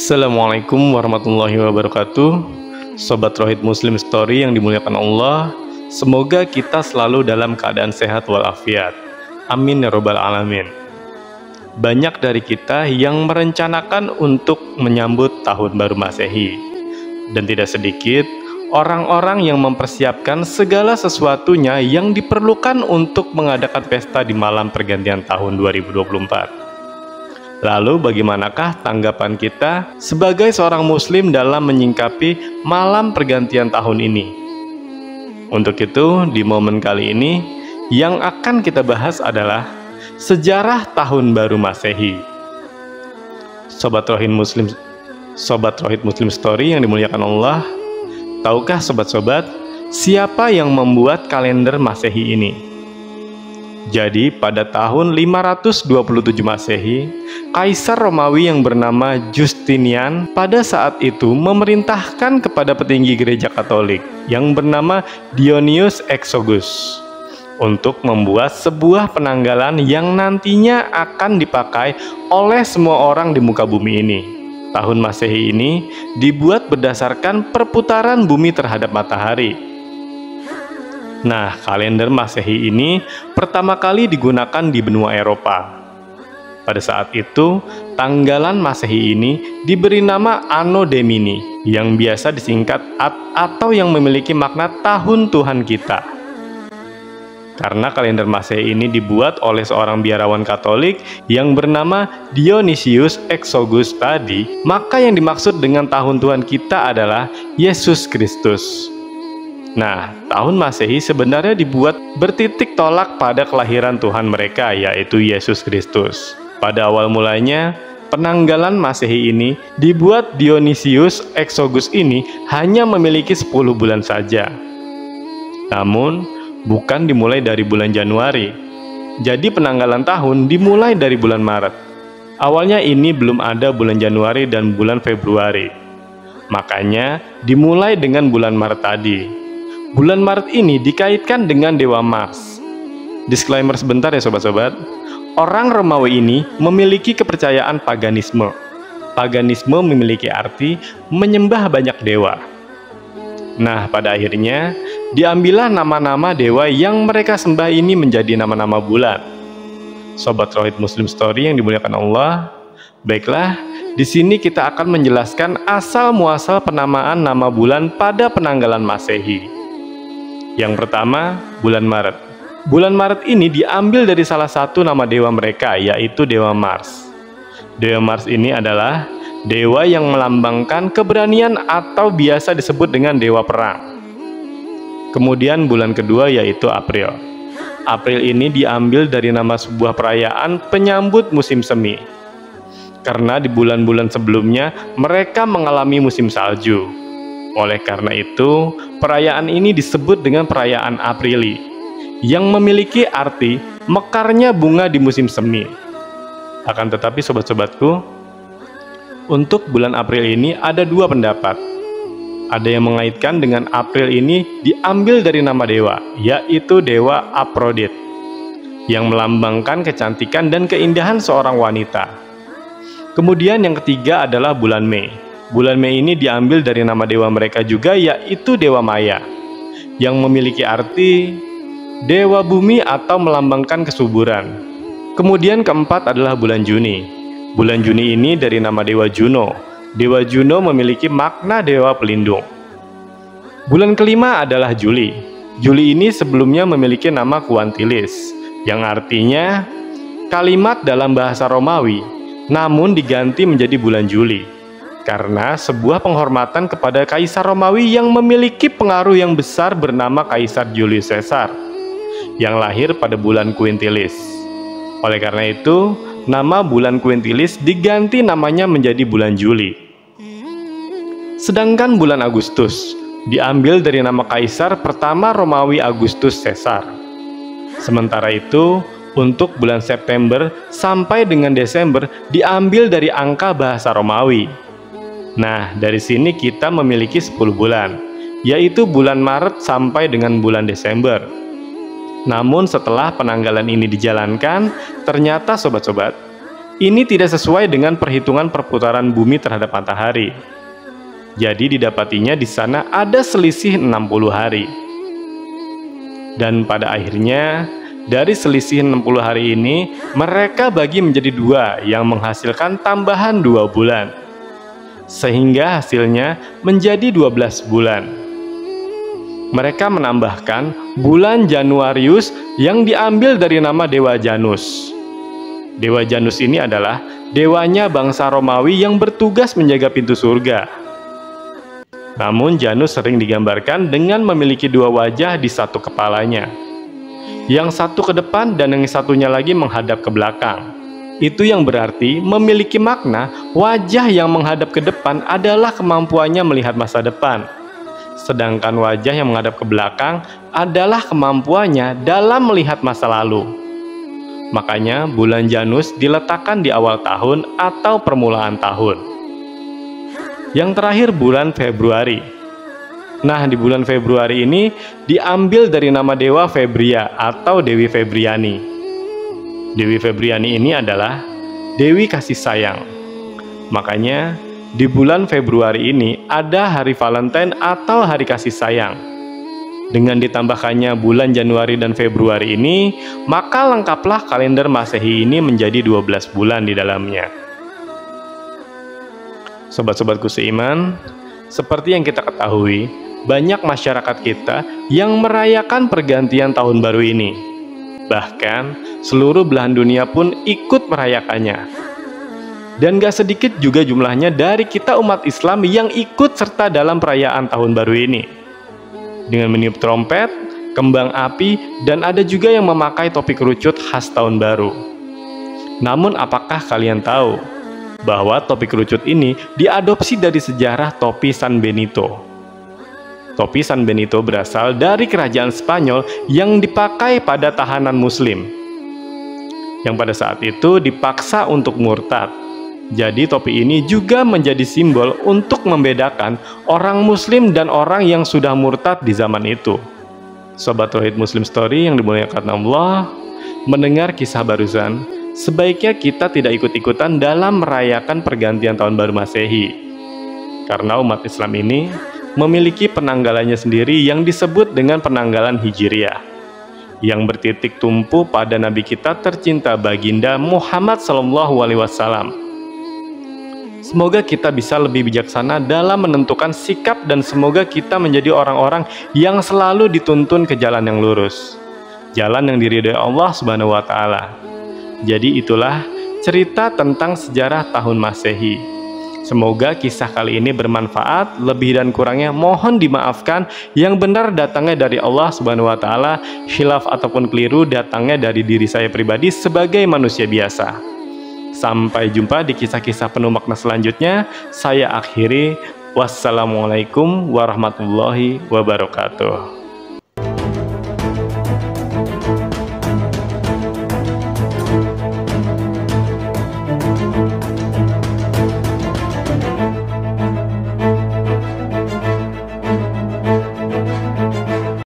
Assalamualaikum warahmatullahi wabarakatuh. Sobat Rohid Muslim Story yang dimuliakan Allah, semoga kita selalu dalam keadaan sehat walafiat. Amin ya robbal alamin. Banyak dari kita yang merencanakan untuk menyambut tahun baru Masehi, dan tidak sedikit orang-orang yang mempersiapkan segala sesuatunya yang diperlukan untuk mengadakan pesta di malam pergantian tahun 2024. Lalu bagaimanakah tanggapan kita sebagai seorang muslim dalam menyingkapi malam pergantian tahun ini? Untuk itu, di momen kali ini yang akan kita bahas adalah sejarah tahun baru Masehi. Sobat Rohid Muslim Story yang dimuliakan Allah, tahukah sobat-sobat siapa yang membuat kalender Masehi ini? Jadi pada tahun 527 Masehi, Kaisar Romawi yang bernama Justinian pada saat itu memerintahkan kepada petinggi gereja Katolik yang bernama Dionysius Exiguus untuk membuat sebuah penanggalan yang nantinya akan dipakai oleh semua orang di muka bumi ini. Tahun Masehi ini dibuat berdasarkan perputaran bumi terhadap matahari. Nah, kalender Masehi ini pertama kali digunakan di benua Eropa. Pada saat itu, tanggalan Masehi ini diberi nama Anno Domini, yang biasa disingkat atau yang memiliki makna tahun Tuhan kita. Karena kalender Masehi ini dibuat oleh seorang biarawan Katolik yang bernama Dionysius Exiguus tadi, maka yang dimaksud dengan tahun Tuhan kita adalah Yesus Kristus. Nah, tahun Masehi sebenarnya dibuat bertitik tolak pada kelahiran Tuhan mereka, yaitu Yesus Kristus. Pada awal mulanya, penanggalan Masehi ini dibuat Dionysius Exiguus ini hanya memiliki 10 bulan saja. Namun, bukan dimulai dari bulan Januari. Jadi penanggalan tahun dimulai dari bulan Maret. Awalnya ini belum ada bulan Januari dan bulan Februari. Makanya dimulai dengan bulan Maret tadi. Bulan Maret ini dikaitkan dengan Dewa Mars. Disclaimer sebentar ya sobat-sobat. Orang Romawi ini memiliki kepercayaan paganisme. Paganisme memiliki arti menyembah banyak dewa. Nah, pada akhirnya diambillah nama-nama dewa yang mereka sembah ini menjadi nama-nama bulan. Sobat Rohid Muslim Story yang dimuliakan Allah, baiklah, di sini kita akan menjelaskan asal-muasal penamaan nama bulan pada penanggalan Masehi. Yang pertama, bulan Maret. Bulan Maret ini diambil dari salah satu nama dewa mereka, yaitu Dewa Mars. Dewa Mars ini adalah dewa yang melambangkan keberanian atau biasa disebut dengan dewa perang. Kemudian bulan kedua yaitu April. April ini diambil dari nama sebuah perayaan penyambut musim semi. Karena di bulan-bulan sebelumnya mereka mengalami musim salju. Oleh karena itu, perayaan ini disebut dengan perayaan Aprili, yang memiliki arti mekarnya bunga di musim semi. Akan tetapi sobat-sobatku, untuk bulan April ini ada dua pendapat. Ada yang mengaitkan dengan April ini diambil dari nama dewa, yaitu Dewa Aphrodite, yang melambangkan kecantikan dan keindahan seorang wanita. Kemudian yang ketiga adalah bulan Mei. Bulan Mei ini diambil dari nama dewa mereka juga, yaitu Dewa Maya, yang memiliki arti dewa bumi atau melambangkan kesuburan. Kemudian keempat adalah bulan Juni. Bulan Juni ini dari nama dewa Juno. Dewa Juno memiliki makna dewa pelindung. Bulan kelima adalah Juli. Juli ini sebelumnya memiliki nama Quintilis, yang artinya kalimat dalam bahasa Romawi, namun diganti menjadi bulan Juli. Karena sebuah penghormatan kepada Kaisar Romawi yang memiliki pengaruh yang besar bernama Kaisar Julius Caesar, yang lahir pada bulan Quintilis. Oleh karena itu, nama bulan Quintilis diganti namanya menjadi bulan Juli. Sedangkan bulan Agustus diambil dari nama Kaisar pertama Romawi Augustus Caesar. Sementara itu, untuk bulan September sampai dengan Desember diambil dari angka bahasa Romawi. Nah, dari sini kita memiliki 10 bulan, yaitu bulan Maret sampai dengan bulan Desember. Namun setelah penanggalan ini dijalankan, ternyata sobat-sobat, Ini tidak sesuai dengan perhitungan perputaran bumi terhadap matahari. Jadi didapatinya di sana ada selisih 60 hari. Dan pada akhirnya, dari selisih 60 hari ini, mereka bagi menjadi dua yang menghasilkan tambahan 2 bulan. Sehingga hasilnya menjadi 12 bulan. Mereka menambahkan bulan Januarius yang diambil dari nama Dewa Janus. Dewa Janus ini adalah dewanya bangsa Romawi yang bertugas menjaga pintu surga. Namun Janus sering digambarkan dengan memiliki 2 wajah di satu kepalanya. Yang satu ke depan dan yang satunya lagi menghadap ke belakang. Itu yang berarti memiliki makna wajah yang menghadap ke depan adalah kemampuannya melihat masa depan. Sedangkan wajah yang menghadap ke belakang adalah kemampuannya dalam melihat masa lalu. Makanya bulan Janus diletakkan di awal tahun atau permulaan tahun. Yang terakhir bulan Februari. Nah, di bulan Februari ini diambil dari nama dewa Febria atau Dewi Febriani. Dewi Febriani ini adalah Dewi kasih sayang. Makanya di bulan Februari ini ada hari Valentine atau hari kasih sayang. Dengan ditambahkannya bulan Januari dan Februari ini, maka lengkaplah kalender Masehi ini menjadi 12 bulan di dalamnya. Sobat-sobatku seiman, seperti yang kita ketahui, banyak masyarakat kita yang merayakan pergantian tahun baru ini. Bahkan, seluruh belahan dunia pun ikut merayakannya. Dan gak sedikit juga jumlahnya dari kita umat Islam yang ikut serta dalam perayaan tahun baru ini. Dengan meniup trompet, kembang api, dan ada juga yang memakai topi kerucut khas tahun baru. Namun apakah kalian tahu bahwa topi kerucut ini diadopsi dari sejarah topi San Benito? Topi San Benito berasal dari kerajaan Spanyol yang dipakai pada tahanan muslim, yang pada saat itu dipaksa untuk murtad. Jadi topi ini juga menjadi simbol untuk membedakan orang muslim dan orang yang sudah murtad di zaman itu. Sobat Tauhid Muslim Story yang dimuliakan Allah, mendengar kisah barusan, sebaiknya kita tidak ikut-ikutan dalam merayakan pergantian tahun baru Masehi. Karena umat Islam ini memiliki penanggalannya sendiri yang disebut dengan penanggalan Hijriah, yang bertitik tumpu pada Nabi kita tercinta baginda Muhammad SAW. Semoga kita bisa lebih bijaksana dalam menentukan sikap dan semoga kita menjadi orang-orang yang selalu dituntun ke jalan yang lurus, jalan yang diridhai Allah Subhanahu wa Ta'ala. Jadi itulah cerita tentang sejarah tahun Masehi. Semoga kisah kali ini bermanfaat, lebih dan kurangnya mohon dimaafkan. Yang benar datangnya dari Allah Subhanahu wa Ta'ala, khilaf ataupun keliru datangnya dari diri saya pribadi sebagai manusia biasa. Sampai jumpa di kisah-kisah penuh makna selanjutnya. Saya akhiri. Wassalamualaikum warahmatullahi wabarakatuh.